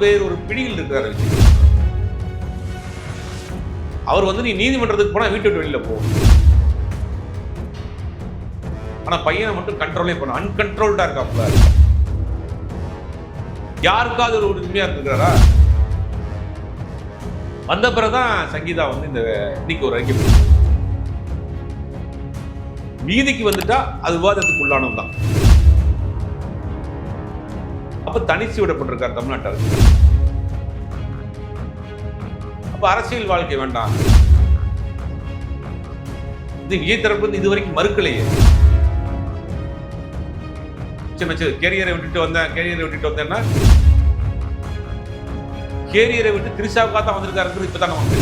வேறு ஒரு பிடியில் இருக்கிறார் விஜய். அவர் வந்து நீ நீதிமன்றத்துக்கு போனா வீட்டை விட்டு வெளியில போ. ஆனா பையனை மட்டும் கண்ட்ரோலே பண்ண அன்கண்ட்ரோல்டா இருக்காப்ல. யாருக்காவது ஒரு உரிமையா இருக்கிறாரா? வந்த பிறகுதான் சங்கீதா வந்து இந்த இன்னைக்கு ஒரு அறிக்கை நீதிக்கு வந்துட்டா அது விவாதத்துக்கு உள்ளானதுதான். அப்ப தனிச்சு விடப்பட்டிருக்கார் தமிழ்நாட்டு அரசு. அப்ப அரசியல் வாழ்க்கை வேண்டாம். இது விஜய் தரப்பு இது வரைக்கும் மறுக்கலையே. கேரியரை விட்டுட்டு வந்தேன்னா கேரியரை விட்டு திரிஷாவுக்காக தான் வந்திருக்காரு. இப்பதான் வந்து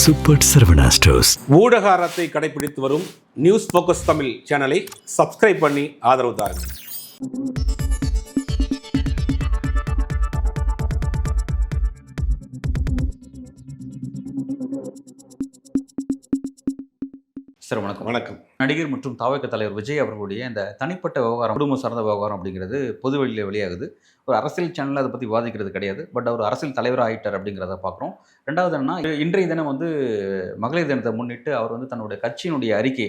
சூப்பர் சரவணா ஸ்டோர்ஸ் ஊடக அறத்தை கடைபிடித்து வரும் நியூஸ் போக்கஸ் தமிழ் சேனலை சப்ஸ்கிரைப் பண்ணி ஆதரவு தாருங்கள். சார் வணக்கம். வணக்கம். நடிகர் மற்றும் தாவக தலைவர் விஜய் அவர்களுடைய இந்த தனிப்பட்ட விவகாரம், குடும்ப சார்ந்த விவகாரம் அப்படிங்கிறது பொது வெளியில் வெளியாகுது. ஒரு அரசியல் சேனலில் அதை பற்றி விவாதிக்கிறது கிடையாது. பட் அவர் அரசியல் தலைவராக ஆகிட்டார் அப்படிங்கிறத பார்க்குறோம். ரெண்டாவது என்னன்னா, இன்றைய தினம் வந்து மகளிர் தினத்தை முன்னிட்டு அவர் வந்து தன்னுடைய கட்சியினுடைய அறிக்கை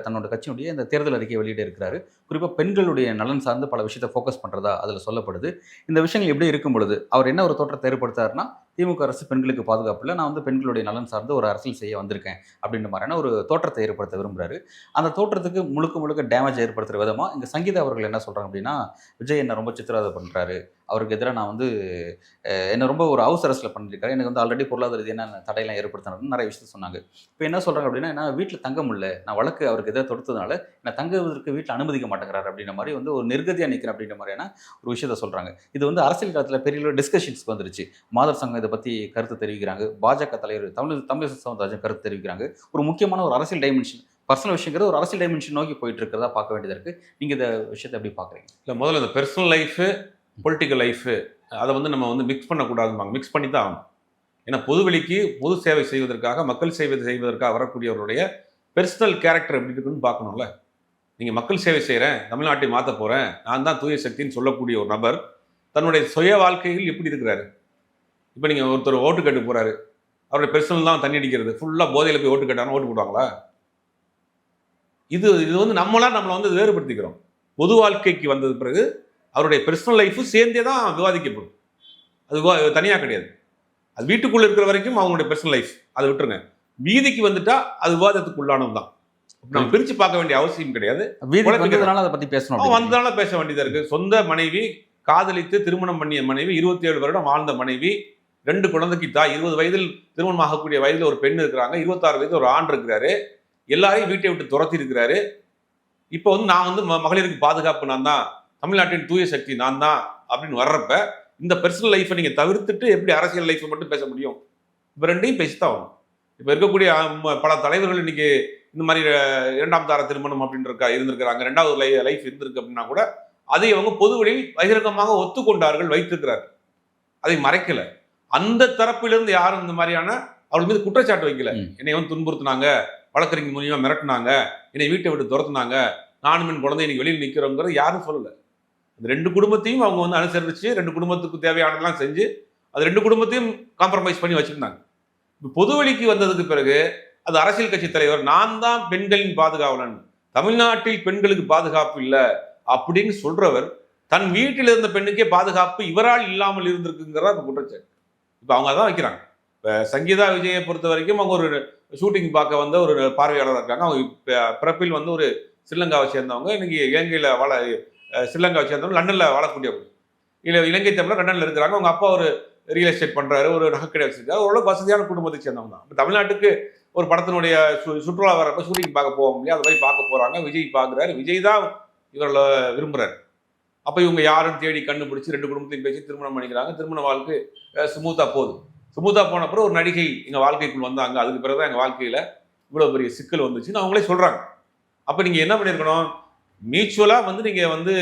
தன்னோட கட்சியினுடைய இந்த தேர்தல் அறிக்கையை வெளியிட இருக்கிறாரு. குறிப்பாக பெண்களுடைய நலன் சார்ந்து பல விஷயத்தை ஃபோக்கஸ் பண்ணுறதா அதில் சொல்லப்படுது. இந்த விஷயங்கள் எப்படி இருக்கும் பொழுது அவர் என்ன ஒரு தோற்றத்தை ஏற்படுத்தாருன்னா, திமுக அரசு பெண்களுக்கு பாதுகாப்பு இல்லை, நான் வந்து பெண்களுடைய நலன் சார்ந்து ஒரு அரசியல் செய்ய வந்திருக்கேன் அப்படின்ற மாதிரியான ஒரு தோற்றத்தை ஏற்படுத்த விரும்புகிறாரு. அந்த தோற்றத்துக்கு முழுக்க டேமேஜ் ஏற்படுத்துகிற விதமாக இங்கே சங்கீதா அவர்கள் என்ன சொல்கிறாங்க அப்படின்னா, விஜய் என்னை ரொம்ப சித்திரவதை பண்ணுறாரு, அவருக்கு எதிராக நான் வந்து என்னை ரொம்ப ஒரு ஹவுஸ் அரெஸ்ட்டில் பண்ணியிருக்காரு, எனக்கு வந்து ஆல்ரெடி பொருளாதார ரீதியான தடையெல்லாம் ஏற்படுத்தினாருன்னு நிறைய விஷயத்தை சொன்னாங்க. இப்போ என்ன சொல்கிறாங்க அப்படின்னா, என்ன வீட்டில் தங்க முடியல, நான் வழக்கு அவருக்கு எதாவது தொடுத்ததுனால என்னை தங்குவதற்கு வீட்டில் அனுமதிக்க மாட்டேங்கிறாரு அப்படின்ற மாதிரி வந்து ஒரு நிர்கதியாக நிற்கிறேன் அப்படின்ற மாதிரியான ஒரு விஷயத்த சொல்கிறாங்க. இது வந்து அரசியல் காலத்தில் பெரிய டிஸ்கஷன்ஸ்க்கு வந்துருச்சு. மாதர் சங்கம் இதை பற்றி கருத்து தெரிவிக்கிறாங்க. பாஜக தலைவர் தமிழிசை சவுந்தரராஜன் கருத்து தெரிவிக்கிறாங்க. ஒரு முக்கியமான ஒரு அரசியல் டைமென்ஷன், பர்சனல் விஷயங்கிறது ஒரு அரசியல் டைமென்ஷன் நோக்கி போயிட்டு இருக்கிறதா பார்க்க வேண்டியதாக இருக்குது. நீங்கள் இந்த விஷயத்தை எப்படி பார்க்குறீங்க? இல்லை, முதல்ல இந்த பெர்சனல் லைஃபு பொலிட்டிக்கல் லைஃபு அதை வந்து நம்ம வந்து மிக்ஸ் பண்ணக்கூடாதுமாங்க. மிக்ஸ் பண்ணி தான் ஆகணும். ஏன்னா பொதுவெளிக்கு பொது சேவை செய்வதற்காக, மக்கள் சேவை செய்வதற்காக வரக்கூடியவருடைய பெர்சனல் கேரக்டர் எப்படி இருக்குன்னு பார்க்கணும்ல. நீங்கள் மக்கள் சேவை செய்கிறேன், தமிழ்நாட்டை மாற்ற போகிறேன், நான் தான் தூய சக்தின்னு சொல்லக்கூடிய ஒரு நபர் தன்னுடைய சுய வாழ்க்கையில் எப்படி இருக்கிறாரு? இப்போ நீங்கள் ஒருத்தர் ஓட்டு கேட்டு போகிறாரு, அவருடைய பெர்சனல் தான் தண்ணி அடிக்கிறது, ஃபுல்லாக போதையில் போய் ஓட்டு கேட்டாலும் ஓட்டு போடுவாங்களா? இது வந்து நம்மளை வந்து வேறுபடுத்திக்கிறோம். பொது வாழ்க்கைக்கு வந்தது பிறகு அவருடைய பெர்சனல் லைஃபு சேர்ந்தே தான் விவாதிக்கப்படும். அது தனியாக கிடையாது. அது வீட்டுக்குள்ளே இருக்கிற வரைக்கும் அவங்களுடைய பெர்சனல் லைஃப் அதை விட்டுருங்க. வீதிக்கு வந்துட்டா அது விவாதத்துக்கு உள்ளானது தான். நம்ம பிரித்து பார்க்க வேண்டிய அவசியம் கிடையாது. அதை பற்றி பேசணும், வந்ததுனால பேச வேண்டியதாக இருக்குது. சொந்த மனைவி, காதலித்து திருமணம் பண்ணிய மனைவி, 27 வருடம் வாழ்ந்த மனைவி, 2 குழந்தைக்கு தாய், 20 வயதில் திருமணம் ஆகக்கூடிய வயதில் ஒரு பெண் இருக்கிறாங்க, 26 வயதில் ஒரு ஆண் இருக்கிறாரு, எல்லாரையும் வீட்டை விட்டு துரத்தி இருக்கிறாரு. இப்போ வந்து நான் வந்து மகளிருக்கு பாதுகாப்பு நான் தான், தமிழ்நாட்டின் தூய சக்தி நான் தான் அப்படின்னு வர்றப்ப இந்த பெர்சனல் லைஃப்பை நீங்கள் தவிர்த்துட்டு எப்படி அரசியல் லைஃப்பை மட்டும் பேச முடியும்? இப்போ ரெண்டையும் பேசித்தான் ஆகணும். இப்போ இருக்கக்கூடிய பல தலைவர்கள் இன்னைக்கு இந்த மாதிரி 2ஆம் தார திருமணம் அப்படின்னு இருந்திருக்கிறாங்க, 2வது லைஃப் இருந்திருக்கு அப்படின்னா கூட அதை அவங்க பொதுவெளியில் பகிரங்கமாக ஒத்துக்கொண்டார்கள், வைத்திருக்கிறார்கள், அதை மறைக்கல. அந்த தரப்பிலிருந்து யாரும் இந்த மாதிரியான அவர்கள் மீது குற்றச்சாட்டு வைக்கல. என்னை வந்து துன்புறுத்தினாங்க, வழக்கறிஞர் மூலியமா மிரட்டினாங்க, என்னை வீட்டை விட்டு துரத்துனாங்க, நானும் என் குழந்தை இன்னைக்கு வெளியில் நிற்கிறோங்கிறது யாரும் சொல்லலை. அந்த 2 குடும்பத்தையும் அவங்க வந்து அனுசரிச்சு 2 குடும்பத்துக்கு தேவையானதெல்லாம் செஞ்சு அது 2 குடும்பத்தையும் காம்ப்ரமைஸ் பண்ணி வச்சிருந்தாங்க. இப்போ பொதுவெளிக்கு வந்ததுக்கு பிறகு அது அரசியல் கட்சி தலைவர், நான் தான் பெண்களின் பாதுகாவலன், தமிழ்நாட்டில் பெண்களுக்கு பாதுகாப்பு இல்லை அப்படின்னு சொல்றவர் தன் வீட்டில் இருந்த பெண்ணுக்கே பாதுகாப்பு இவரால் இல்லாமல் இருந்திருக்குங்கிறதா அந்த குற்றச்சாட்டு. இப்போ அவங்க அதான் வைக்கிறாங்க. இப்போ சங்கீதா விஜயை பொறுத்த வரைக்கும் அவங்க ஒரு ஷூட்டிங் பார்க்க வந்த ஒரு பார்வையாளராக இருக்காங்க. அவங்க பிறப்பில் வந்து ஒரு ஸ்ரீலங்காவை சேர்ந்தவங்க, இன்னைக்கு இலங்கையில் ஸ்ரீலங்காவை சேர்ந்தவங்க, லண்டனில் வாழக்கூடியவங்க. இல்லை, இலங்கை தமிழர் லண்டனில் இருக்கிறாங்க. அவங்க அப்பா ஒரு ரியல் எஸ்டேட் பண்ணுறாரு, ஒரு நகைக்கடை வச்சிருக்காரு, ஓரளவுக்கு வசதியான குடும்பத்தை சேர்ந்தவங்க தான். இப்போ தமிழ்நாட்டுக்கு ஒரு படத்தினுடைய சுற்றுலா வரப்போ ஷூட்டிங் பார்க்க போவோம் இல்லையா, அது மாதிரி பார்க்க போகிறாங்க. விஜய் பார்க்குறாரு, விஜய் தான் இவர்களை விரும்புகிறாரு. அப்போ இவங்க யாரும் தேடி கண்டுபிடிச்சி 2 குடும்பத்தையும் பேசி திருமணம் பண்ணிக்கிறாங்க. திருமண வாழ்க்கை ஸ்மூத்தாக போகுது. ஸ்மூத்தாக போன அப்புறம் ஒரு நடிகை எங்கள் வாழ்க்கைக்குள் வந்தாங்க, அதுக்கு பிறகு தான் எங்கள் வாழ்க்கையில் இவ்வளோ பெரிய சிக்கல் வந்துச்சுன்னு அவங்களே சொல்கிறாங்க. அப்போ நீங்கள் என்ன பண்ணியிருக்கணும்? மியூச்சுவலாக வந்து நீங்கள் வந்து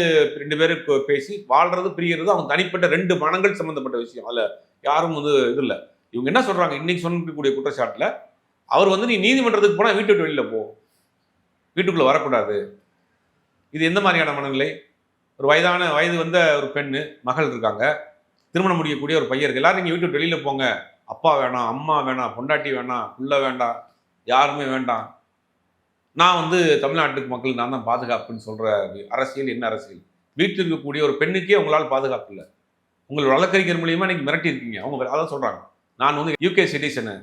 2 பேரும் பேசி வாழ்றது பிரியறது அவங்க தனிப்பட்ட 2 மனங்கள் சம்மந்தப்பட்ட விஷயம். அதில் யாரும் வந்து இது இல்லை. இவங்க என்ன சொல்றாங்க இன்னைக்கு சொல்லக்கூடிய குற்றச்சாட்டுல, அவர் வந்து நீ நீதிமன்றத்துக்கு போனா வீட்டு விட்டு வெளியில போ, வீட்டுக்குள்ள வரக்கூடாது. இது எந்த மாதிரியான மனநிலை? ஒரு வயது வந்த ஒரு பெண்ணு, மகள் இருக்காங்க, திருமணம் முடிக்கக்கூடிய ஒரு பையன் இருக்கு. எல்லாரும் நீங்க வீட்டு விட்டு வெளியில போங்க, அப்பா வேணாம், அம்மா வேணாம், பொண்டாட்டி வேணாம், புள்ள வேண்டாம், யாருமே வேண்டாம். நான் வந்து தமிழ்நாட்டுக்கு மக்களுக்கு நான் தான் பாதுகாப்புன்னு சொல்ற அரசியல் என்ன அரசியல்? வீட்டில் இருக்கக்கூடிய ஒரு பெண்ணுக்கே உங்களால் பாதுகாப்பு இல்லை. உங்கள் வழக்கறிஞர் மூலியமா நீங்க மிரட்டி இருக்கீங்க. அவங்க அதான் சொல்றாங்க. நான் வந்து யூகே சிட்டிசனு,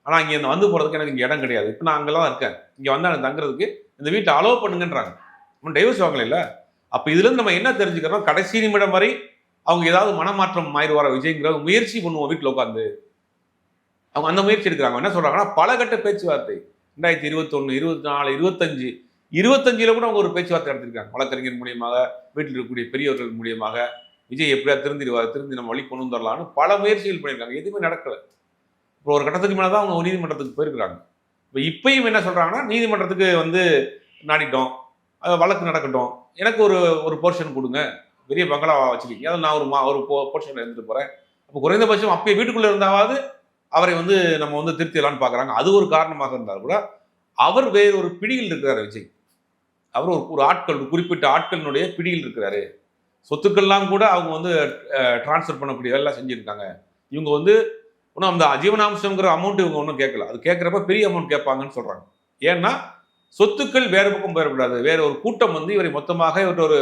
ஆனா இங்க வந்து போறதுக்கு எனக்கு இங்க இடம் கிடையாது. இப்போ நான் அங்கெல்லாம் இருக்கேன். இங்க வந்தா எனக்கு தங்குறதுக்கு இந்த வீட்டை அலோவ் பண்ணுங்கன்றாங்க. நம்ம டைவர்ஸ் வாங்கல. அப்ப இதுல இருந்து நம்ம என்ன தெரிஞ்சுக்கிறோம்? கடைசி நிமிடம் வரை அவங்க ஏதாவது மனமாற்றம் ஆயிடுவார விஜய்ங்கிற முயற்சி பண்ணுவோம் வீட்டில் உட்காந்து. அவங்க அந்த முயற்சி எடுக்கிறாங்க. என்ன சொல்றாங்கன்னா பல கட்ட பேச்சுவார்த்தை 2021, 24, 25, 25ல கூட அவங்க ஒரு பேச்சுவார்த்தை நடத்திருக்காங்க. வழக்கறிஞர் மூலியமாக, வீட்டில் இருக்கக்கூடிய பெரியவர்கள் மூலியமாக விஜய் எப்படியா திருந்திடுவார், திருந்தி நம்ம வழி கொண்டு வந்துடலாம்னு பல முயற்சிகள் பண்ணியிருக்காங்க. எதுவுமே நடக்கல. இப்போ ஒரு கட்டத்துக்கு மேலே தான் அவங்க நீதிமன்றத்துக்கு போயிருக்கிறாங்க. இப்போ இப்பயும் என்ன சொல்றாங்கன்னா நீதிமன்றத்துக்கு வந்து நாடிட்டோம், வழக்கு நடக்கட்டும், எனக்கு ஒரு போர்ஷன் கொடுங்க, பெரிய பங்களாவா வச்சிருக்கீங்க, அதை நான் ஒரு போர்ஷன் எடுத்துட்டு போறேன். அப்போ குறைந்தபட்சம் அப்பயே வீட்டுக்குள்ள இருந்தாவது அவரை வந்து நம்ம வந்து திருத்திடலான்னு பார்க்குறாங்க. அது ஒரு காரணமாக இருந்தால் கூட அவர் வேறு ஒரு பிடியில் இருக்கிறார் விஜய். அவர் ஒரு ஆட்கள், குறிப்பிட்ட ஆட்களினுடைய பிடியில் இருக்கிறாரு. சொத்துக்கள்லாம் கூட அவங்க வந்து டிரான்ஸ்ஃபர் பண்ணக்கூடிய வேலை செஞ்சுருக்காங்க. இவங்க வந்து இன்னும் அந்த ஜீவனாம்சங்கிற அமௌண்ட் இவங்க ஒன்றும் கேட்கல. அது கேட்குறப்ப பெரிய அமௌண்ட் கேட்பாங்கன்னு சொல்றாங்க. ஏன்னா சொத்துக்கள் வேறு பக்கம் போயிடக்கூடாது. வேற ஒரு கூட்டம் வந்து இவரை மொத்தமாக இவர் ஒரு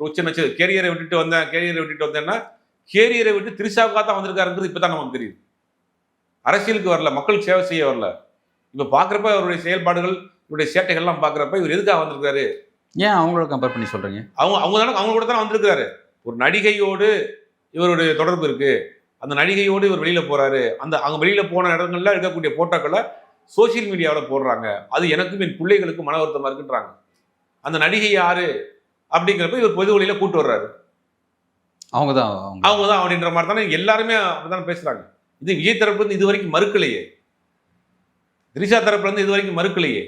உச்ச நட்ச கேரியரை விட்டுட்டு வந்தேன்னா கேரியரை விட்டு திரிஷாவுக்காக தான் வந்திருக்காருங்கிறது இப்பதான் நமக்கு தெரியுது. அரசியலுக்கு வரல, மக்கள் சேவை செய்ய வரல. இப்ப பாக்குறப்ப அவருடைய செயல்பாடுகள், இவருடைய சேட்டைகள்லாம் பாக்குறப்ப இவர் எதுக்காக வந்திருக்காரு? ஏன் அவங்களோட கம்பேர் பண்ணி சொல்றீங்க? அவங்க கூட தான் வந்திருக்காரு. ஒரு நடிகையோடு இவருடைய தொடர்பு இருக்கு. அந்த நடிகையோடு இவர் வெளியில போறாரு. அவங்க வெளியில போன இடங்கள்ல இருக்கக்கூடிய போட்டோக்களை சோசியல் மீடியாவில் போடுறாங்க. அது எனக்கும் என் பிள்ளைகளுக்கு மன வருத்தமா இருக்குன்றாங்க. அந்த நடிகை யாரு அப்படிங்கிறப்ப இவர் பொது வழியில கூட்டு வர்றாரு. அவங்க தான் அப்படின்ற மாதிரி தானே எல்லாருமே அப்படித்தானே பேசுறாங்க. இது விஜய் தரப்புல இருந்து இது வரைக்கும் மறுக்கலையே, திரிஷா தரப்புல இருந்து இது வரைக்கும் மறுக்கலையே.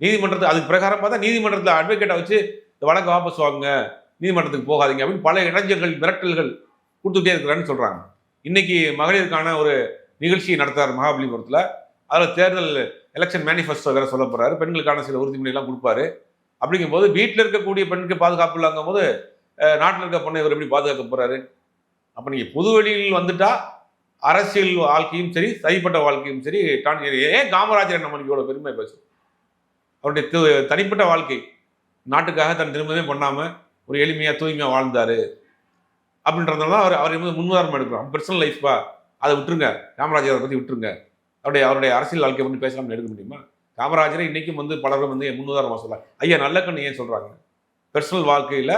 நீதிமன்றத்துக்கு அதுக்கு பிரகாரம் பார்த்தா நீதிமன்றத்தில் அட்வொகேட்டை வச்சு இந்த வழக்கு வாபஸ் வாங்குங்க, நீதிமன்றத்துக்கு போகாதீங்க அப்படின்னு பல இடைஞ்சல்கள், மிரட்டல்கள் கொடுத்துட்டே இருக்கிறான்னு சொல்றாங்க. இன்னைக்கு மகளிருக்கான ஒரு நிகழ்ச்சியை நடத்துறாரு மகாபலிபுரத்தில். அதில் தேர்தல் எலெக்ஷன் மேனிஃபெஸ்டோ வேற சொல்ல போறாரு. பெண்களுக்கான சில உறுதிமொழியெல்லாம் கொடுப்பாரு. அப்படிங்கும்போது வீட்டில் இருக்கக்கூடிய பெண்ணுக்கு பாதுகாப்பு இல்லங்கும் போது நாட்டில் இருக்க பொண்ணை இவர் எப்படி பாதுகாக்க போறாரு? அப்ப நீங்க பொது வெளியில் வந்துட்டா அரசியல் வாழ்க்கையும் சரி, தனிப்பட்ட வாழ்க்கையும் சரி, ஏன் காமராஜர் நம்ம இவ்வளவு பெருமை பேசும்? அவருடைய தனிப்பட்ட வாழ்க்கை, நாட்டுக்காக தன் திரும்பவே பண்ணாம ஒரு எளிமையா தூய்மையா வாழ்ந்தாரு அப்படின்றதுனால அவர் முன்னுதாரணம் எடுக்கிறோம். பர்சனல் லைஃப்பா அதை விட்டுருங்க, காமராஜரை பத்தி விட்டுருங்க. அவருடைய அரசியல் வாழ்க்கை பற்றி பேசலாம்னு எடுக்க முடியுமா? காமராஜரை இன்னைக்கும் வந்து பலரும் வந்து முன்னுதாரணமா சொல்லலாம். ஐயா நல்லக்கண்ணு ஏன் சொல்றாங்க? பர்சனல் வாழ்க்கையில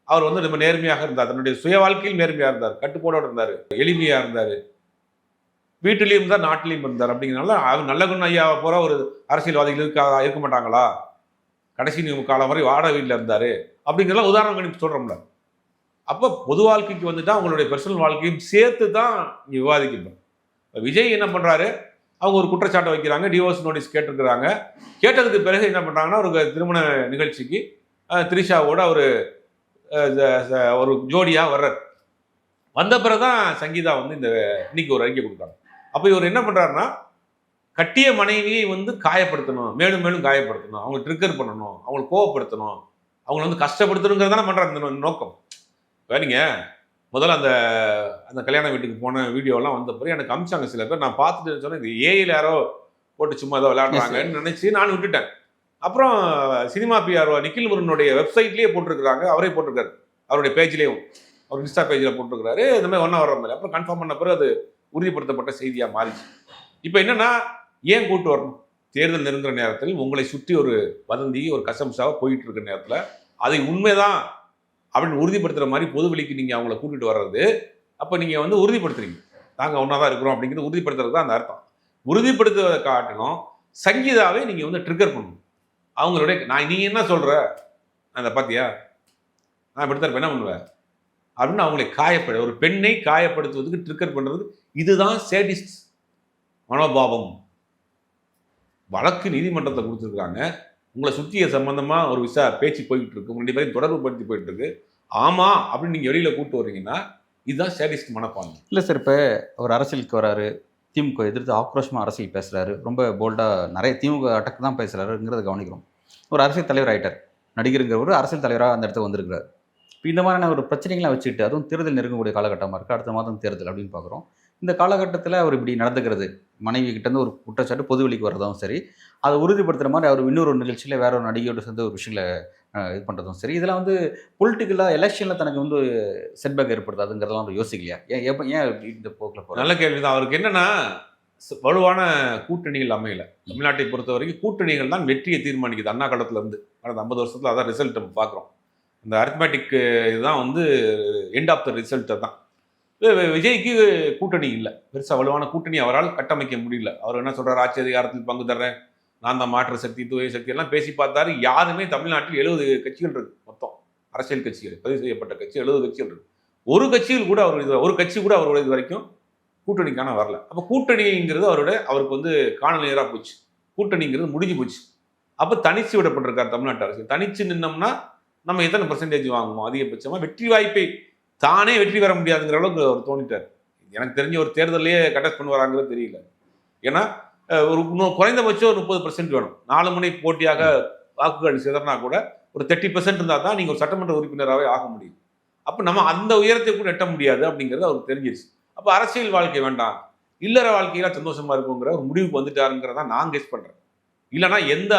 அவர் வந்து ரொம்ப நேர்மையாக இருந்தார். தன்னுடைய சுய வாழ்க்கையில் நேர்மையா இருந்தார், கட்டுப்பாடோடு இருந்தார், எளிமையா இருந்தார், வீட்டிலையும் இருந்தார், நாட்டிலையும் இருந்தார். அப்படிங்கிறனால அவர் நல்லக்கண்ணு ஐயா போற ஒரு அரசியல்வாதிகள் இருக்க மாட்டாங்களா? கடைசி காலம் வரை வாடகை வீட்டில் இருந்தாரு அப்படிங்கிறலாம் உதாரணம் கணிப்பு சொல்றோம்ல. அப்போ பொது வாழ்க்கைக்கு வந்துட்டா அவங்களுடைய பர்சனல் வாழ்க்கையும் சேர்த்து தான் இங்கே விவாதிக்கணும். விஜய் என்ன பண்றாரு? அவங்க ஒரு குற்றச்சாட்டை வைக்கிறாங்க, டிவோர்ஸ் நோட்டீஸ் கேட்டிருக்கிறாங்க. கேட்டதுக்கு பிறகு என்ன பண்றாங்கன்னா ஒரு திருமண நிகழ்ச்சிக்கு திரிஷாவோட ஒரு ஜோடியா வர்றார். வந்த பிறகுதான் சங்கீதா வந்து இன்னைக்கு ஒரு அறிக்கை கொடுத்தாங்க. அப்போ இவர் என்ன பண்றாருன்னா கட்டிய மனைவியை வந்து காயப்படுத்தணும், மேலும் மேலும் காயப்படுத்தணும், அவங்க ட்ரிகர் பண்ணணும், அவங்களை கோவப்படுத்தணும், அவங்களை வந்து கஷ்டப்படுத்தணுங்கிறதான பண்றாரு இந்த நோக்கம். வேணுங்க முதல்ல அந்த கல்யாண வீட்டுக்கு போன வீடியோலாம் வந்த பிறகு எனக்கு அமிச்சாங்க சில பேர். நான் பார்த்துட்டு சொன்னேன் இது ஏஐல யாரோ போட்டு சும்மா ஏதோ விளையாடுறாங்கன்னு நினைச்சு நான் விட்டுட்டேன். அப்புறம் சினிமா பிஆர் நிக்கில் முருகனுடைய வெப்சைட்லேயே போட்டிருக்கிறாங்க, அவரே போட்டிருக்காரு, அவருடைய பேஜ்லேயும் அவர் இன்ஸ்டா பேஜில் போட்டிருக்கிறாரு. இந்த மாதிரி ஒன்றா வர மாதிரி. அப்புறம் கன்ஃபார்ம் பண்ண பிறகு அது உறுதிப்படுத்தப்பட்ட செய்தியாக மாறிச்சு. இப்போ என்னன்னா ஏன் கூட்டு வரணும்? தேர்தல் நெருங்குற நேரத்தில் உங்களை சுற்றி ஒரு வதந்தி, ஒரு கசம்சாவை போயிட்டு இருக்கிற நேரத்தில் அதை உண்மைதான் அப்படின்னு உறுதிப்படுத்துகிற மாதிரி பொதுவெளிக்கு நீங்கள் அவங்கள கூட்டிகிட்டு வர்றது. அப்போ நீங்கள் வந்து உறுதிப்படுத்துறீங்க, நாங்கள் ஒன்றா தான் இருக்கிறோம் அப்படிங்கிறது உறுதிப்படுத்துறது தான் அந்த அர்த்தம். உறுதிப்படுத்துவதை காட்டணும் சங்கீதாவை நீங்கள் வந்து ட்ரிகர் பண்ணணும். அவங்களுடைய நீங்கள் என்ன சொல்கிற அந்த பார்த்தியா, நான் இப்படி தான் என்ன பண்ணுவேன் அப்படின்னு அவங்களை ஒரு பெண்ணை காயப்படுத்துவதுக்கு ட்ரிகர் பண்ணுறது. இதுதான் சேடிஸ்ட் மனோபாவம். வழக்கு நீதிமன்றத்தை கொடுத்துருக்காங்க, உங்களை சுற்றிய சம்பந்தமாக ஒரு பேச்சு போய்கிட்டு இருக்கு, ரெண்டு பேரும் தொடர்பு படுத்தி போயிட்டு இருக்கு. ஆமாம் அப்படின்னு நீங்கள் வெளியில் கூப்பிட்டு வர்றீங்கன்னா இதுதான் சேடிஸ்ட் மனப்பான்மை. இல்லை சார், இப்போ ஒரு அரசியலுக்கு வராரு, திமுக எதிர்த்து ஆக்ரோஷமாக அரசியல் பேசுகிறாரு, ரொம்ப போல்டாக நிறைய திமுக அட்டக்கு தான் பேசுகிறாருங்கிறத கவனிக்கிறோம். ஒரு அரசியல் தலைவர் ஆகிட்டார், நடிகருங்கிற ஒரு அரசியல் தலைவராக அந்த இடத்துக்கு வந்திருக்கிறார். இப்போ இந்த மாதிரியான ஒரு பிரச்சனைகளை வச்சுக்கிட்டு, அதுவும் தேர்தல் நெருங்கக்கூடிய காலகட்டமாக இருக்குது, அடுத்த மாதம் தேர்தல் அப்படின்னு பார்க்குறோம். இந்த காலகட்டத்தில் அவர் இப்படி நடந்துக்கிறது, மனைவி கிட்டேருந்து ஒரு குற்றச்சாட்டு பொது வெளிக்கு வரதும் சரி, அதை உறுதிப்படுத்துகிற மாதிரி அவர் இன்னொரு நிகழ்ச்சியில் வேற ஒரு நடிகையோடு சேர்ந்து ஒரு விஷயங்களை இது பண்ணுறதும் சரி, இதெல்லாம் வந்து பொலிட்டிக்கலாக எலெக்ஷனில் தனக்கு வந்து செட்பேக் ஏற்படுத்தாதுங்கிறதெல்லாம் அவர் யோசிக்கலையா? ஏன் இந்த போக்கில் போகிறார்? நல்ல கேள்வி தான். அவருக்கு என்னன்னா வலுவான கூட்டணிகள் அமையல. தமிழ்நாட்டை பொறுத்த வரைக்கும் கூட்டணிகள் தான் வெற்றியை தீர்மானிக்குது. அண்ணா காலத்துல இருந்து கடந்த 50 வருஷத்துல அதான் ரிசல்ட் நம்ம பார்க்குறோம். இந்த அரித்மேட்டிக் இதுதான் வந்து எண்ட் ஆஃப் த ரிசல்ட் தான். விஜய்க்கு கூட்டணி இல்லை, பெருசாக வலுவான கூட்டணி அவரால் கட்டமைக்க முடியல. அவர் என்ன சொல்றாரு, ஆட்சி அதிகாரத்தில் பங்கு தர்றேன், நான் தான் மாற்று சக்தி தூய சக்தி எல்லாம் பேசி பார்த்தாரு. யாருமே தமிழ்நாட்டில் 70 கட்சிகள் இருக்கு, மொத்தம் அரசியல் கட்சிகள் பதிவு செய்யப்பட்ட கட்சி 70 கட்சிகள் இருக்கு. ஒரு கட்சியில் கூட ஒரு கட்சி கூட அவரோட இது வரைக்கும் கூட்டணிக்கான வரல. அப்போ கூட்டணிங்கிறது அவருக்கு வந்து காணொலியராக போச்சு. கூட்டணிங்கிறது முடிஞ்சு போச்சு. அப்போ தனிச்சு விடப்பட்டிருக்கார் தமிழ்நாட்டு அரசியல். தனிச்சு நின்னோம்னா நம்ம எத்தனை பர்சன்டேஜ் வாங்குவோம்? அதிகபட்சமாக வெற்றி வாய்ப்பை தானே வெற்றி பெற முடியாதுங்கிற அளவுக்கு அவர் தோணிட்டார். எனக்கு தெரிஞ்ச ஒரு தேர்தலையே கண்டஸ்ட் பண்ணுவாராங்கிறது தெரியல. ஏன்னா ஒரு குறைந்தபட்சம் ஒரு 30% வேணும். 4 முனை போட்டியாக வாக்குகள் சிதறினா கூட ஒரு 30% இருந்தால் தான் நீங்கள் ஒரு சட்டமன்ற உறுப்பினராகவே ஆக முடியும். அப்போ நம்ம அந்த உயரத்தை கூட எட்ட முடியாது அப்படிங்கிறது அவருக்கு தெரிஞ்சிருச்சு. அப்போ அரசியல் வாழ்க்கை வேண்டாம், இல்லற வாழ்க்கையில சந்தோஷமா இருக்குங்கிற ஒரு முடிவுக்கு வந்துட்டாருங்கிறத நான் கெஸ் பண்றேன். இல்லைன்னா எந்த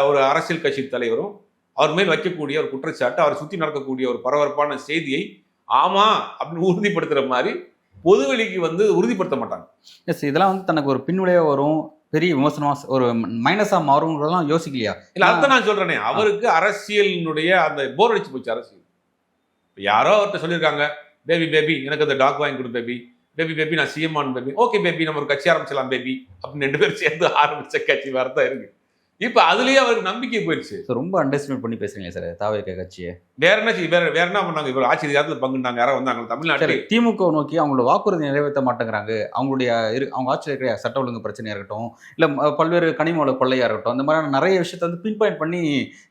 ஒரு அரசியல் கட்சி தலைவரும் அவர் மேல் வைக்கக்கூடிய ஒரு குற்றச்சாட்டு, அவரை சுற்றி நடக்கக்கூடிய ஒரு பரபரப்பான செய்தியை ஆமா அப்படின்னு உறுதிப்படுத்துற மாதிரி பொதுவெளிக்கு வந்து உறுதிப்படுத்த மாட்டாங்க. எஸ், இதெல்லாம் வந்து தனக்கு ஒரு பின்விளையாக வரும், பெரிய விமர்சனமாக ஒரு மைனஸாக மாறுங்கிறதெல்லாம் யோசிக்கலையா? இல்லை, அதுதான் நான் சொல்றேனே, அவருக்கு அரசியலினுடைய அந்த போர் அடிச்சு போச்சு அரசியல். யாரோ அவர்கிட்ட சொல்லியிருக்காங்க, பேபி பேபி எனக்கு அந்த டாக் வாங்கி கொடு பேபி, பேபி பேபி நான் CM on baby, okay baby நம்ம ஒரு கட்சி ஆரம்பிச்சலாம் பேபி அப்படின்னு 2 பேரும் சேர்ந்து ஆரம்பிச்ச கட்சி வேறு தான் இருக்கு. இப்போ அதுலயே அவருக்கு நம்பிக்கை போயிடுச்சு. ரொம்ப அண்டர்ஸ்டிமேட் பண்ணி பேசுறீங்க சார் தாவேக கட்சியை. வேற என்ன பண்ணாங்க? இவர் ஆட்சி அதிகாரத்தில் பங்குனாங்க, யாரோ வந்தாங்க தமிழ்நாட்டில். திமுக நோக்கி அவங்களோட வாக்குறுதி நிறைவேற்ற மாட்டேங்கிறாங்க. அவங்க ஆட்சியில் இருக்கிற சட்ட ஒழுங்கு பிரச்சனையா இருக்கட்டும், இல்லை பல்வேறு கனிம கொள்ளையா இருக்கட்டும், அந்த மாதிரியான நிறைய விஷயத்த வந்து பின் பாயிண்ட் பண்ணி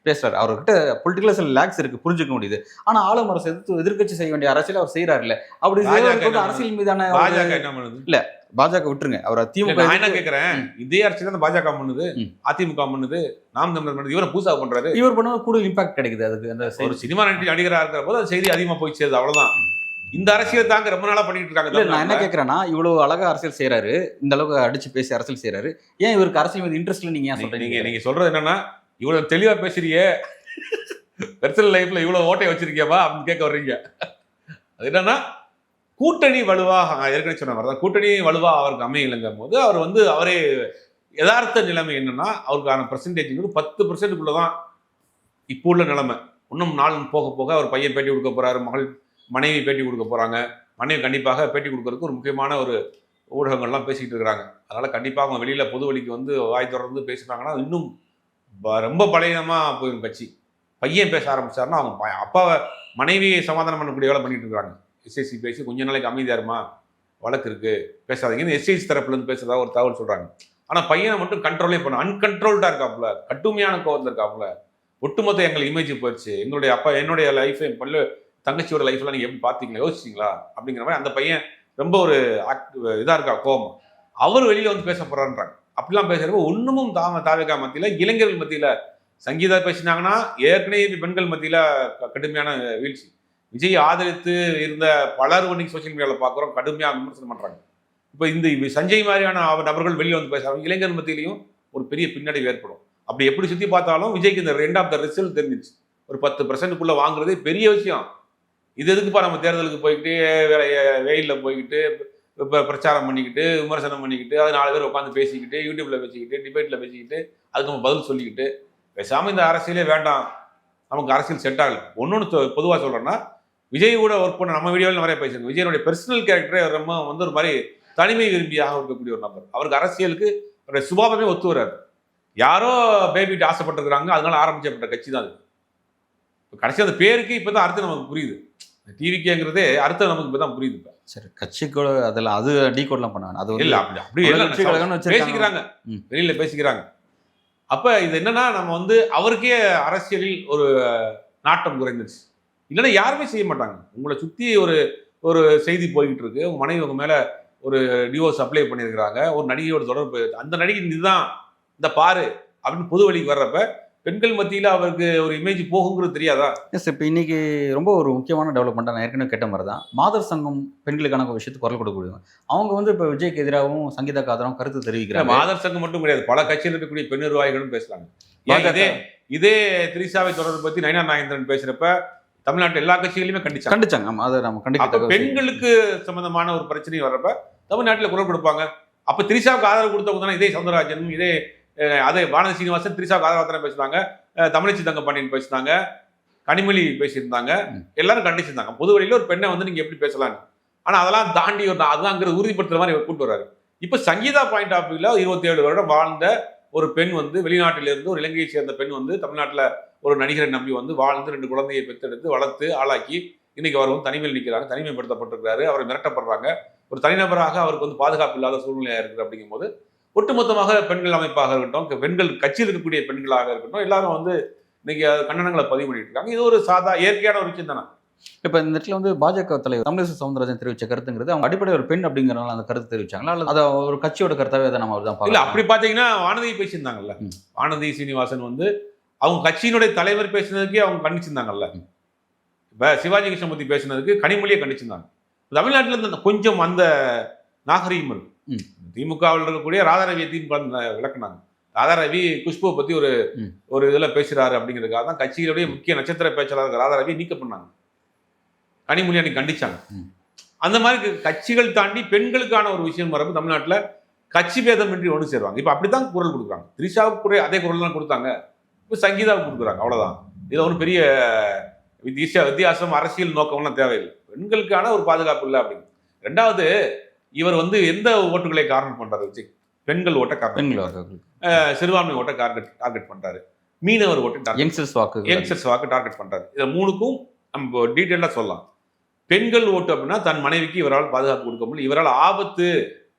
பேசுறாரு. அவர்கிட்ட பொலிட்டிக்கல் சில லேக்ஸ் இருக்கு, புரிஞ்சுக்க முடியுது. ஆனா ஆளும் அரசு எதிர்கட்சி செய்ய வேண்டிய அரசியல் அவர் செய்யறாரு. இல்ல அப்படி அரசியல் மீதான பாஜக என்ன பண்ணுது? இல்ல பாஜக விட்டுருங்க, அவர் திமுக. நான் என்ன கேட்கிறேன், இதே அரசியல் தான் பாஜக பண்ணுது, அதிமுக பண்ணுது, நாம் தமிழர் பண்ணுது. இவரை பூசா பண்றாரு. இவர் பண்ண கூடுதல் இம்பாக்ட் கிடைக்குது. அதுக்கு அந்த ஒரு சினிமா நடிகராக இருக்கிற போது அது செய்தி அதிகமா போய் சேருது, அவ்வளவுதான். இந்த அரசியல் தாங்க ரொம்ப நாளா பண்ணிட்டு இருக்காங்க. நான் என்ன கேட்கறேன்னா, இவ்வளவு அழகா அரசியல் செய்யறாரு, இந்த அளவுக்கு அடிச்சு பேசி அரசியல் செய்யறாரு, ஏன் இவருக்கு அரசியல் மீது இன்ட்ரெஸ்ட் இல்லை? நீங்க ஏன் சொல்றீங்க? நீங்க சொல்றது என்னன்னா, இவ்வளவு தெளிவா பேசுறியே, பர்சனல் லைஃப்ல இவ்வளவு ஓட்டை வச்சிருக்கியவா அப்படின்னு கேட்க வர்றீங்க. அது என்னன்னா, கூட்டணி வலுவா ஏற்கனவே சொன்ன மாதிரி தான், கூட்டணி வலுவா அவருக்கு அமையலைங்கும் போது அவர் வந்து அவரே யதார்த்த நிலைமை என்னன்னா, அவருக்கான பர்சன்டேஜ் 10% தான் இப்போ உள்ள நிலைமை. இன்னும் நாள் போக போக அவர் பையன் பேட்டி கொடுக்க போறாரு, மனைவி பேட்டி கொடுக்க போறாங்க. மனைவி கண்டிப்பாக பேட்டி கொடுக்கறதுக்கு ஒரு முக்கியமான ஒரு ஊடகங்கள்லாம் பேசிக்கிட்டு இருக்கிறாங்க. அதனால கண்டிப்பாக அவங்க வெளியில பொது வழிக்கு வந்து வாய் தொடர்ந்து பேசினாங்கன்னா இன்னும் ரொம்ப பலவீனமா போயிடும் கட்சி. பையன் பேச ஆரம்பிச்சாருன்னா அவங்க அப்பாவை மனைவியை சமாதானம் பண்ணக்கூடிய வேலை பண்ணிட்டு இருக்காங்க. எஸ்ஐசி பேசி கொஞ்ச நாளைக்கு அமைதியாருமா, வழக்கு இருக்கு பேசாதீங்கன்னு எஸ்ஐசி தரப்புல இருந்து பேசுறதா ஒரு தகவல் சொல்றாங்க. ஆனா பையனை மட்டும் கண்ட்ரோலே பண்ண அன்கண்ட்ரோல்டா இருக்காப்புல, கட்டுமையான கோவத்தில் இருக்காப்புல. ஒட்டுமொத்த எங்கள் இமேஜ் போயிடுச்சு, எங்களுடைய அப்பா என்னுடைய லைஃப், என் தங்கச்சியோட லைஃப்லாம் நீங்க எப்படி பாத்தீங்களா, யோசிச்சிங்களா அப்படிங்கிற மாதிரி அந்த பையன் ரொம்ப ஒரு இதா இருக்கா, கோபம். அவர் வெளியில வந்து பேச போறான்றாங்க. அப்படிலாம் பேசுறப்ப ஒண்ணுமும் தாவேகா மத்தியில, இளைஞர்கள் மத்தியில சங்கீதா பேசினாங்கன்னா ஏற்கனவே பெண்கள் மத்தியில கடுமையான வீழ்ச்சி. விஜய் ஆதரித்து இருந்த பலர் இன்னைக்கு சோசியல் மீடியாவில் பார்க்குறோம், கடுமையாக விமர்சனம் பண்ணுறாங்க. இப்போ இந்த சஞ்சய் மாதிரியான நபர்கள் வெளியே வந்து பேசுறாங்க, இளைஞர் மத்தியிலையும் ஒரு பெரிய பின்னடைவு ஏற்படும். அப்படி எப்படி சுற்றி பார்த்தாலும் விஜய்க்கு இந்த எண்ட் ஆஃப் த ரிசல்ட் தெரிஞ்சிச்சு. ஒரு 10%க்குள்ளே வாங்குறதே பெரிய விஷயம். இது எதுக்குப்பா நம்ம தேர்தலுக்கு போய்கிட்டு வெயிலில் போய்கிட்டு இப்போ பிரச்சாரம் பண்ணிக்கிட்டு விமர்சனம் பண்ணிக்கிட்டு அது 4 பேர் உட்காந்து பேசிக்கிட்டு யூடியூப்ல பேசிக்கிட்டு டிபேட்டில் பேசிக்கிட்டு அதுக்கு நம்ம பதில் சொல்லிக்கிட்டு பேசாமல் இந்த அரசியலே வேண்டாம், நமக்கு அரசியல் செட் ஆகலை. ஒன்று பொதுவாக சொல்கிறேன்னா, விஜய் கூட ஒர்க் பண்ண நம்ம வீடியோவில் நிறைய பேசியிருக்கோம். விஜயனுடைய பெர்சனல் கேரக்டரே ரொம்ப வந்து ஒரு மாதிரி தனிமை விரும்பியாக இருக்கக்கூடிய ஒரு நபர். அவருக்கு அரசியலுக்கு அவருடைய சுபாவமே ஒத்து வராது. யாரோ பேபிட்டு ஆசைப்பட்டிருக்கிறாங்க, அதனால ஆரம்பிச்சப்பட்ட கட்சி தான் அது. கடைசி அந்த பேருக்கு இப்பதான் அர்த்தம் நமக்கு புரியுது. டிவிக்கேங்கிறதே அர்த்தம் நமக்கு இப்பதான் புரியுது. சரி, கட்சிக்கூட அதெல்லாம் அது டீகோட்லாம் பண்ணாங்க, அது இல்ல அப்படி பேசிக்கிறாங்க, வெளியில பேசிக்கிறாங்க. அப்ப இது என்னன்னா, நம்ம வந்து அவருக்கே அரசியலில் ஒரு நாட்டம் குறைந்துச்சு. இல்லைன்னா யாருமே செய்ய மாட்டாங்க. உங்களை சுற்றி ஒரு செய்தி போய்கிட்டு இருக்கு. உங்க மனைவி உங்க மேல ஒரு டிவோர்ஸ் அப்ளை பண்ணியிருக்கிறாங்க. ஒரு நடிகையோட தொடர்பு, அந்த நடிகை இதுதான், இந்த பாரு அப்படின்னு பொது வழிக்கு வர்றப்ப பெண்கள் மத்தியில அவருக்கு ஒரு இமேஜ் போகுங்கிறது தெரியாதா? எஸ், இப்போ இன்னைக்கு ரொம்ப ஒரு முக்கியமான டெவலப்மெண்ட்டாக நான் ஏற்கனவே கேட்ட மாதிரி தான் மாதர் சங்கம் பெண்களுக்கான ஒரு விஷயத்துக்கு குரல் கொடுக்கக்கூடியவங்க. அவங்க வந்து இப்போ விஜய்க்கு எதிராகவும் சங்கீதாக்கு ஆதரவும் கருத்து தெரிவிக்கிறாங்க. மாதர் சங்கம் மட்டும் கிடையாது, பல கட்சியில் இருக்கக்கூடிய பெண் நிர்வாகிகளும் பேசுறாங்க. பாஜக இதே திரிசாவை தொடர்பு பத்தி நயனா நாகேந்திரன் பேசுறப்ப தமிழ்நாட்டில் எல்லா கட்சிகளையுமே கண்டிச்சாங்க. ஆமா, அதை நம்ம அப்ப கண்டிப்பாக பெண்களுக்கு சம்பந்தமான ஒரு பிரச்சனை வர்றப்ப தமிழ்நாட்டில் குரல் கொடுப்பாங்க. அப்ப திரிசாவுக்கு ஆதரவு கொடுத்தவங்க தானே இதே சவுந்தரராஜன், இதே அதே வானதி சீனிவாசன் திரிசாவுக்கு ஆதரவாக தானே பேசுனாங்க. தமிழச்சி தங்க பாண்டியன் பேசினாங்க, கனிமொழி பேசியிருந்தாங்க, எல்லாரும் கண்டிச்சிருந்தாங்க. பொது வழியில ஒரு பெண்ணை வந்து நீங்க எப்படி பேசலான்னு. ஆனா அதெல்லாம் தாண்டி ஒரு அதுதாங்கிறது உறுதிப்படுத்துற மாதிரி கூட்டு வர்றாரு. இப்ப சங்கீதா பாயிண்ட் ஆஃப் வியூல 27 வருடம் வாழ்ந்த ஒரு பெண் வந்து வெளிநாட்டிலிருந்து ஒரு இலங்கையை சேர்ந்த பெண் வந்து தமிழ்நாட்டில் ஒரு நடிகரை நம்பி வந்து வாழ்ந்து 2 குழந்தையை பெற்றெடுத்து வளர்த்து ஆளாக்கி இன்னைக்கு அவர் வந்து தனிமையில் நிற்கிறாங்க, தனிமைப்படுத்தப்பட்டிருக்கிறாரு, அவரை மிரட்டப்படுறாங்க. ஒரு தனிநபராக அவருக்கு வந்து பாதுகாப்பு இல்லாத சூழ்நிலையா இருக்குது. அப்படிங்கும்போது ஒட்டுமொத்தமாக பெண்கள் அமைப்பாக இருக்கட்டும், பெண்கள் கட்சியில் இருக்கக்கூடிய பெண்களாக இருக்கட்டும், எல்லாரும் வந்து இன்னைக்கு கண்டனங்களை பதிவு பண்ணிட்டு இருக்காங்க. இது ஒரு இயற்கையான ஒரு விஷயம் தானே. இப்போ இந்த இடத்துல வந்து பாஜக தலைவர் தமிழிசை சவுந்தரராஜன் தெரிவிச்ச கருத்துங்கிறது அவங்க அடிப்படையில் ஒரு பெண் அப்படிங்கிறனால அந்த கருத்து தெரிவிச்சாங்களா, அல்லது அதை ஒரு கட்சியோட கருத்தாவே அதை நம்ம தான் இல்ல பார்க்கலாம்? அப்படி பாத்தீங்கன்னா வானதி பேசியிருந்தாங்கல்ல, வானதி சீனிவாசன் வந்து அவங்க கட்சியினுடைய தலைவர் பேசினதுக்கே அவங்க கண்டிச்சிருந்தாங்கல்ல. இப்ப சிவாஜி கிருஷ்ணமூர்த்தி பேசினதுக்கு கனிமொழியை கண்டிச்சிருந்தாங்க. தமிழ்நாட்டில் இருந்து கொஞ்சம் அந்த நாகரீகம் இருக்கு. திமுகவில் இருக்கக்கூடிய ராதாரவியை திமுக விளக்குனாங்க. ராதாரவி குஷ்புவை பத்தி ஒரு இதுல பேசுறாரு அப்படிங்கிறதுக்காக தான் கட்சியினுடைய முக்கிய நட்சத்திர பேச்சாளர் ராதாரவி நீக்க பண்ணாங்க. கனிமொழி அன்னைக்கு கண்டிச்சாங்க. அந்த மாதிரி கட்சிகள் தாண்டி பெண்களுக்கான ஒரு விஷயம் வரப்ப தமிழ்நாட்டில் கட்சி பேதமின்றி ஒன்று சேருவாங்க. இப்போ அப்படித்தான் குரல் கொடுக்குறாங்க. திரிஷாவுக்கு கூட அதே குரல் தான் கொடுத்தாங்க, இப்போ சங்கீதாவுக்கு கொடுக்குறாங்க. அவ்வளவுதான். இதுல ஒன்றும் பெரிய வித்தியாசம் அரசியல் நோக்கம்லாம் தேவையில்லை. பெண்களுக்கான ஒரு பாதுகாப்பு இல்லை அப்படின்னு. ரெண்டாவது, இவர் வந்து எந்த ஓட்டுகளை காரணம் பண்றாரு விஜய்? பெண்கள் ஓட்ட காரணம், சிறுபான்மை ஓட்ட டார்கெட் பண்றாரு, மீனவர் ஓட்ட யங்ஸ்டர்ஸ் வாக்கு டார்கெட் பண்றாரு. இதை மூணுக்கும் நம்ம டீட்டெயிலா சொல்லலாம். பெண்கள் ஓட்டு அப்படின்னா தன் மனைவிக்கு இவரால் பாதுகாப்பு கொடுக்க முடியல, இவரால் ஆபத்து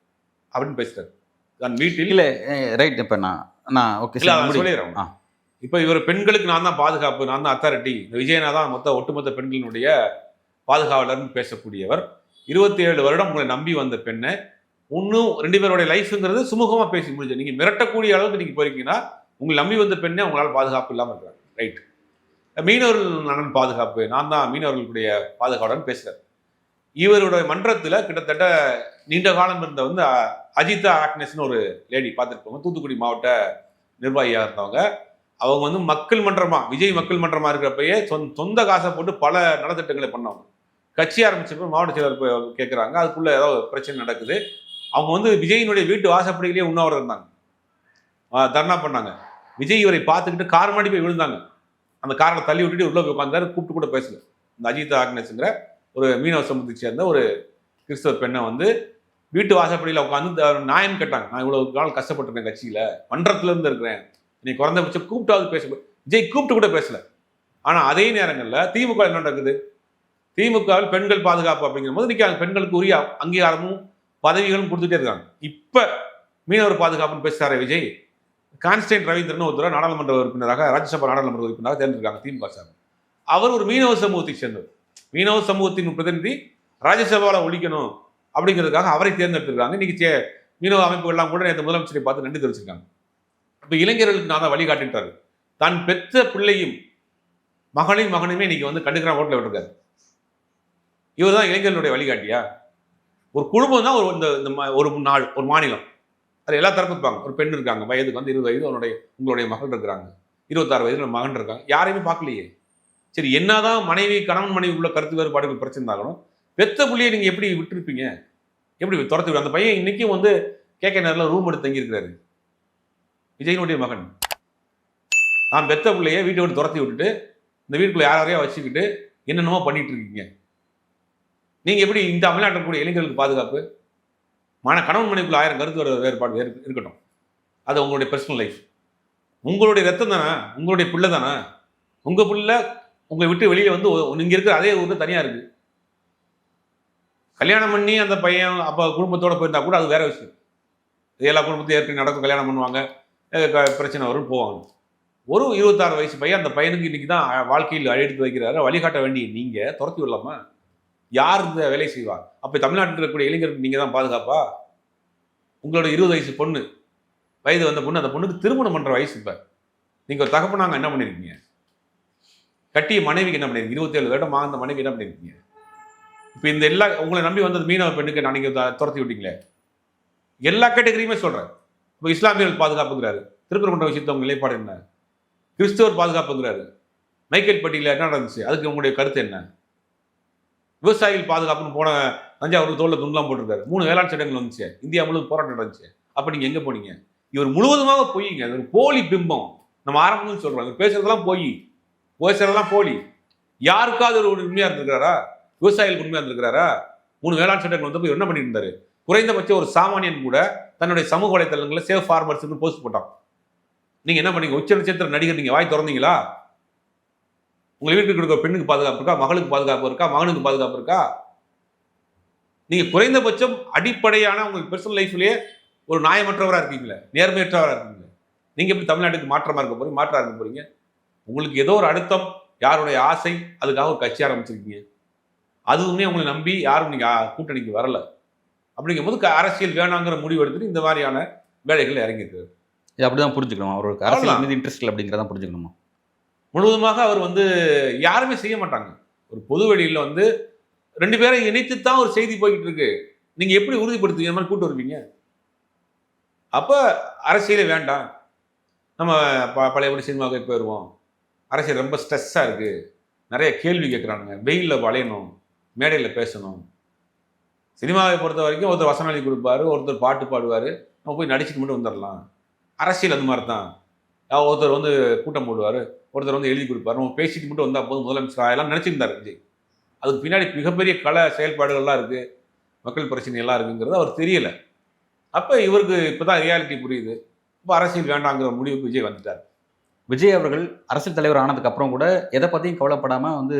அப்படின்னு பேசுறாரு. தன் வீட்டில் இல்ல ரைட். இப்ப நான் ஓகே சொல்லிடுறேன். இப்ப இவர் பெண்களுக்கு நான் தான் பாதுகாப்பு, நான் தான் அத்தாரிட்டி, இந்த விஜயனா தான் ஒட்டுமொத்த பெண்களினுடைய பாதுகாவலர்னு பேசக்கூடியவர். 27 வருடம் உங்களை நம்பி வந்த பெண்ணை இன்னும் 2 பேருடைய லைஃப்ங்கிறது சுமூகமா பேசி முடிஞ்சு நீங்க மிரட்டக்கூடிய அளவுக்கு நீங்க போயிருக்கீங்கன்னா உங்களை நம்பி வந்த பெண்ணை உங்களால் பாதுகாப்பு இல்லாமல் இருக்கிறாங்க. ரைட். மீனவர்கள் நலன் பாதுகாப்பு, நான் தான் மீனவர்களுடைய பாதுகாவலர்னு பேசுறாரு. இவருடைய மன்றத்தில் கிட்டத்தட்ட நீண்ட காலம் இருந்த வந்து அஜிதா ஆக்னஸ்னு ஒரு லேடி பார்த்துருப்பாங்க, தூத்துக்குடி மாவட்ட நிர்வாகியாக இருந்தவங்க. அவங்க வந்து மக்கள் மன்றமா, விஜய் மக்கள் மன்றமா இருக்கிறப்பயே சொந்த காசை போட்டு பல நலத்திட்டங்களை பண்ணவங்க. கட்சி ஆரம்பிச்சப்ப மாவட்ட செயலர் கேட்குறாங்க, அதுக்குள்ள ஏதோ பிரச்சனை நடக்குது. அவங்க வந்து விஜயினுடைய வீட்டு வாசப்படியிலேயே உண்ணாவிரதம் இருந்தாங்க, தர்ணா பண்ணாங்க. விஜய் இவரை பார்த்துக்கிட்டு கார் மாடி போய் விழுந்தாங்க. அந்த காரை தள்ளி விட்டுட்டு உள்ள போய் உட்காந்தாரு, கூப்பிட்டு கூட பேசல. இந்த அஜிதா ஆக்னஸ்ங்கிற ஒரு மீனவ சமூகத்தை சேர்ந்த ஒரு கிறிஸ்தவ பெண்ணை வந்து வீட்டு வாசப்படியில் உட்காந்து நியாயம் கேட்டாங்க. நான் இவ்வளவு நாள் கஷ்டப்பட்டிருக்கேன், கட்சியில மன்றத்துல இருந்து இருக்கிறேன், நீ குறைந்தபட்சம் கூப்பிட்டாவது பேச. விஜய் கூப்பிட்டு கூட பேசல. ஆனா அதே நேரங்களில் திமுக என்ன நடக்குது? திமுகவில் பெண்கள் பாதுகாப்பு அப்படிங்கிற போது இன்னைக்கு பெண்களுக்கு உரிய அங்கீகாரமும் பதவிகளும் கொடுத்துட்டே இருக்காங்க. இப்ப மீனவர் பாதுகாப்புன்னு பேசுறாரு விஜய். கான்ஸ்டன்ட் ரவீந்திரன் ஒருத்தர் நாடாளுமன்ற உறுப்பினராக, ராஜ்யசபா நாடாளுமன்ற உறுப்பினராக தேர்ந்தெடுக்காங்க திமுக சார். அவர் ஒரு மீனவ சமூகத்தை சேர்ந்தவர். மீனவ சமூகத்தின் பிரதிநிதி ராஜ்யசபாவில் ஒழிக்கணும் அப்படிங்கிறதுக்காக அவரை தேர்ந்தெடுத்திருக்காங்க. இன்னைக்கு மீனவ அமைப்புகள்லாம் கூட நேற்று முதலமைச்சரை பார்த்து நன்றி தெரிவிச்சிருக்காங்க. இப்போ இளைஞர்களுக்கு நான் தான் வழிகாட்டிட்டாரு. தான் பெற்ற பிள்ளையும் மகனையுமே இன்னைக்கு வந்து கண்டுக்கிறான், ஓட்டில் விட்டுருக்காரு. இவர் தான் இளைஞர்களுடைய வழிகாட்டியா? ஒரு குடும்பம் தான் ஒரு நாள், ஒரு மாநிலம், அது எல்லா தரப்பு இருப்பாங்க. ஒரு பெண் இருக்காங்க, வயதுக்கு வந்து 20 வயது உங்களுடைய மகள் இருக்கிறாங்க, 26 வயதுல மகன் இருக்காங்க, யாரையுமே பார்க்கலையே. சரி, என்னதான் மனைவி கணவன் மனைவி உள்ள கருத்து வேறுபாடுகள் பிரச்சனை இருந்தாலும் பெத்த பிள்ளையை நீங்க எப்படி விட்டுருப்பீங்க? எப்படி துரத்து? அந்த பையன் இன்னைக்கும் வந்து கேட்க நேரில் ரூம் எடுத்து தங்கியிருக்கிறாரு. விஜயனுடைய மகன் தான் பெத்த பிள்ளைய வீட்டை விட்டு துரத்தி விட்டுட்டு இந்த வீட்டுக்குள்ள யாரையா வச்சுக்கிட்டு என்னென்னமோ பண்ணிட்டு இருக்கீங்க. நீங்க எப்படி இந்த தமிழ்நாட்டில் இருக்கக்கூடிய இளைஞர்களுக்கு பாதுகாப்பு? கணவன் மனைவிக்குள்ள 1000 கருத்து வேறுபாடு இருக்கட்டும், அது உங்களுடைய பர்சனல் லைஃப், உங்களுடைய ரத்தம் தானே, உங்களுடைய பிள்ளை தானே. உங்க பிள்ளை உங்களை விட்டு வெளியில வந்து இங்க இருக்கிற அதே ஊர்ல தனியா இருக்கு. கல்யாணம் பண்ணி அந்த பையன் அப்ப குடும்பத்தோட போயிருந்தா கூட அது வேற விஷயம். எல்லா குடும்பத்தையும் ஏற்கனவே நடக்கும், கல்யாணம் பண்ணுவாங்க, பிரச்சனை வரும், போவாங்க. ஒரு 26 வயசு பையன், அந்த பையனுக்கு இன்னைக்கு தான் வாழ்க்கையில் எடுத்து வைக்கிறாரு. வழிகாட்ட வேண்டிய நீங்க துரத்தி விடலாமா? யார் இந்த வேலை செய்வா? அப்ப தமிழ்நாட்டில் இருக்கக்கூடிய இளைஞருக்கு நீங்க தான் பாதுகாப்பா? உங்களோட 20 வயசு பொண்ணு, வயது வந்த பொண்ணு, அந்த பொண்ணுக்கு திருமணம் பண்ற வயசு இப்ப. நீங்க ஒரு தகப்பனாங்க என்ன பண்ணிருக்கீங்க? கட்டிய மனைவிக்கு என்ன பண்ணிருக்கீங்க? 27 வருடம் அந்த மனைவி என்ன பண்ணிருக்கீங்க? இப்ப இந்த எல்லா உங்களை நம்பி வந்தது மீனவ பெண்ணுக்கு நான் நீங்க துரத்தி விட்டீங்களே. எல்லா கேட்டகரியுமே சொல்றேன். இப்போ இஸ்லாமியர்கள் பாதுகாப்புங்கிறாரு. திருப்பரங்குன்ற விஷயத்த உங்க நிலைப்பாடு என்ன? கிறிஸ்தவர் பாதுகாப்புங்கிறாரு. மைக்கேல் பட்டியல என்ன நடந்துச்சு? அதுக்கு உங்களுடைய கருத்து என்ன? விவசாயிகள் பாதுகாப்புன்னு போன தஞ்சாவூர் தோல்ல துண்டெல்லாம் போட்டிருக்காரு. 3 வேளாண் சட்டங்கள் வந்துச்சு. இந்தியா முழுவதும் போராட்டம் நடந்துச்சு. அப்ப நீங்க எங்க போனீங்க? இவர் முழுவதுமாக பொய்யுங்க. அது ஒரு போலி பிம்பம். நம்ம ஆரம்பம்னு சொல்றோம். பேசுறதெல்லாம் பொய். பேசுறதெல்லாம் போலி. யாருக்காவது ஒரு உண்மையா இருந்திருக்காரா? விவசாயிகளுக்கு உண்மையா இருந்திருக்காரா? 3 வேளாண் சட்டங்கள் வந்தப்போ என்ன பண்ணிட்டு இருந்தாரு? குறைந்தபட்சம் ஒரு சாமானியன் கூட தன்னுடைய சமூக வலைதளங்களில் சேவ் ஃபார்மர்ஸ் போஸ்ட் போட்டான். நீங்க என்ன பண்ணீங்க? உச்ச நட்சத்திர நடிகர் நீங்க வாய் திறந்தீங்களா? உங்க வீட்டுக்கு கொடுக்க பெண்ணுக்கு பாதுகாப்பு இருக்கா? மகளுக்கு பாதுகாப்பு இருக்கா? மகனுக்கு பாதுகாப்பு இருக்கா? நீங்க குறைந்தபட்சம் அடிப்படையான உங்களுக்கு பர்சனல் லைஃப்லயே ஒரு நியாயமற்றவரா இருக்கீங்களே, நேர்மையற்றவரா இருக்கீங்களே. நீங்க எப்படி தமிழ்நாட்டுக்கு மாற்றமா இருக்க போறீங்க? மாற்றா இருக்க போறீங்க? உங்களுக்கு ஏதோ ஒரு அழுத்தம், யாருடைய ஆசை, அதுக்காக ஒரு கட்சி ஆரம்பிச்சிருக்கீங்க. அதுவுமே உங்களை நம்பி யாரும் நீங்க கூட்டணிக்கு வரல. அப்படிங்கும்போது அரசியல் வேணாங்கிற முடிவு எடுத்துட்டு இந்த மாதிரியான வேலைகள் இறங்கியிருக்காரு. இது அப்படிதான் புரிஞ்சுக்கணும். அவருக்கு அரசியல் மீது இன்ட்ரெஸ்ட் இல்லை அப்படிங்கிறதான் புரிஞ்சுக்கணுமா? முழுவதுமாக அவர் யாருமே செய்ய மாட்டாங்க. ஒரு பொது வெளியில 2 பேரை இணைத்துத்தான் ஒரு செய்தி போய்கிட்டு இருக்கு. நீங்க எப்படி உறுதிப்படுத்துவீங்க? இந்த மாதிரி கூட்டு வருவீங்க? அப்ப அரசியலே வேண்டாம், நம்ம பழையபடி சினிமாவுக்கு போயிடுவோம். அரசியல் ரொம்ப ஸ்ட்ரெஸ்ஸா இருக்கு, நிறைய கேள்வி கேட்குறானுங்க, வெயிலில் வளையணும், மேடையில் பேசணும். சினிமாவை பொறுத்த வரைக்கும் ஒருத்தர் வசனம் எழுதி கொடுப்பாரு, ஒருத்தர் பாட்டு பாடுவார், நம்ம போய் நடிச்சுட்டு மட்டும் வந்துடலாம். அரசியல் அது மாதிரி தான். ஒருத்தர் கூட்டம் போடுவார், ஒருத்தர் எழுதி கொடுப்பாரு, நம்ம பேசிட்டு மட்டும் வந்தால் போதும் முதலமைச்சர் ஆகலாம் நினச்சிருந்தார் விஜய். அதுக்கு பின்னாடி மிகப்பெரிய கள செயல்பாடுகள்லாம் இருக்குது, மக்கள் பிரச்சனை எல்லாம் இருக்குங்கிறது அவர் தெரியலை. அப்போ இவருக்கு இப்போ தான் ரியாலிட்டி புரியுது. இப்போ அரசியல் வேண்டாங்கிற முடிவுக்கு விஜய் வந்துட்டார். விஜய் அவர்கள் அரசியல் தலைவர் ஆனதுக்கு அப்புறம் கூட எதை பற்றியும் கவலைப்படாமல்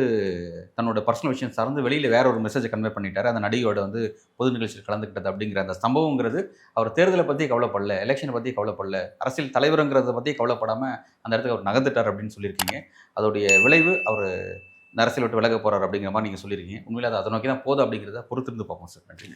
தன்னோட பர்சனல் விஷயம் சார்ந்து வெளியில் வேற ஒரு மெசேஜை கன்வே பண்ணிட்டார். அந்த நடிகையோட பொது நிகழ்ச்சியில் கலந்துக்கிட்டது அப்படிங்கிற அந்த சம்பவங்கிறது அவர் தேர்தலை பற்றி கவலைப்படல, எலெக்ஷனை பற்றி கவலைப்படல, அரசியல் தலைவருங்கிறத பற்றி கவலைப்படாமல் அந்த இடத்துக்கு அவர் நகர்ந்துட்டார் அப்படின்னு சொல்லியிருக்கீங்க. அதோடைய விளைவு அவர் அரசியல் விட்டு விலக போகிறார் அப்படிங்கிற மாதிரி நீங்கள் சொல்லியிருக்கீங்க. உண்மையில அதை நோக்கி தான் போதும் அப்படிங்கிறத பொறுத்திருந்து பார்ப்போம் சார். நன்றி.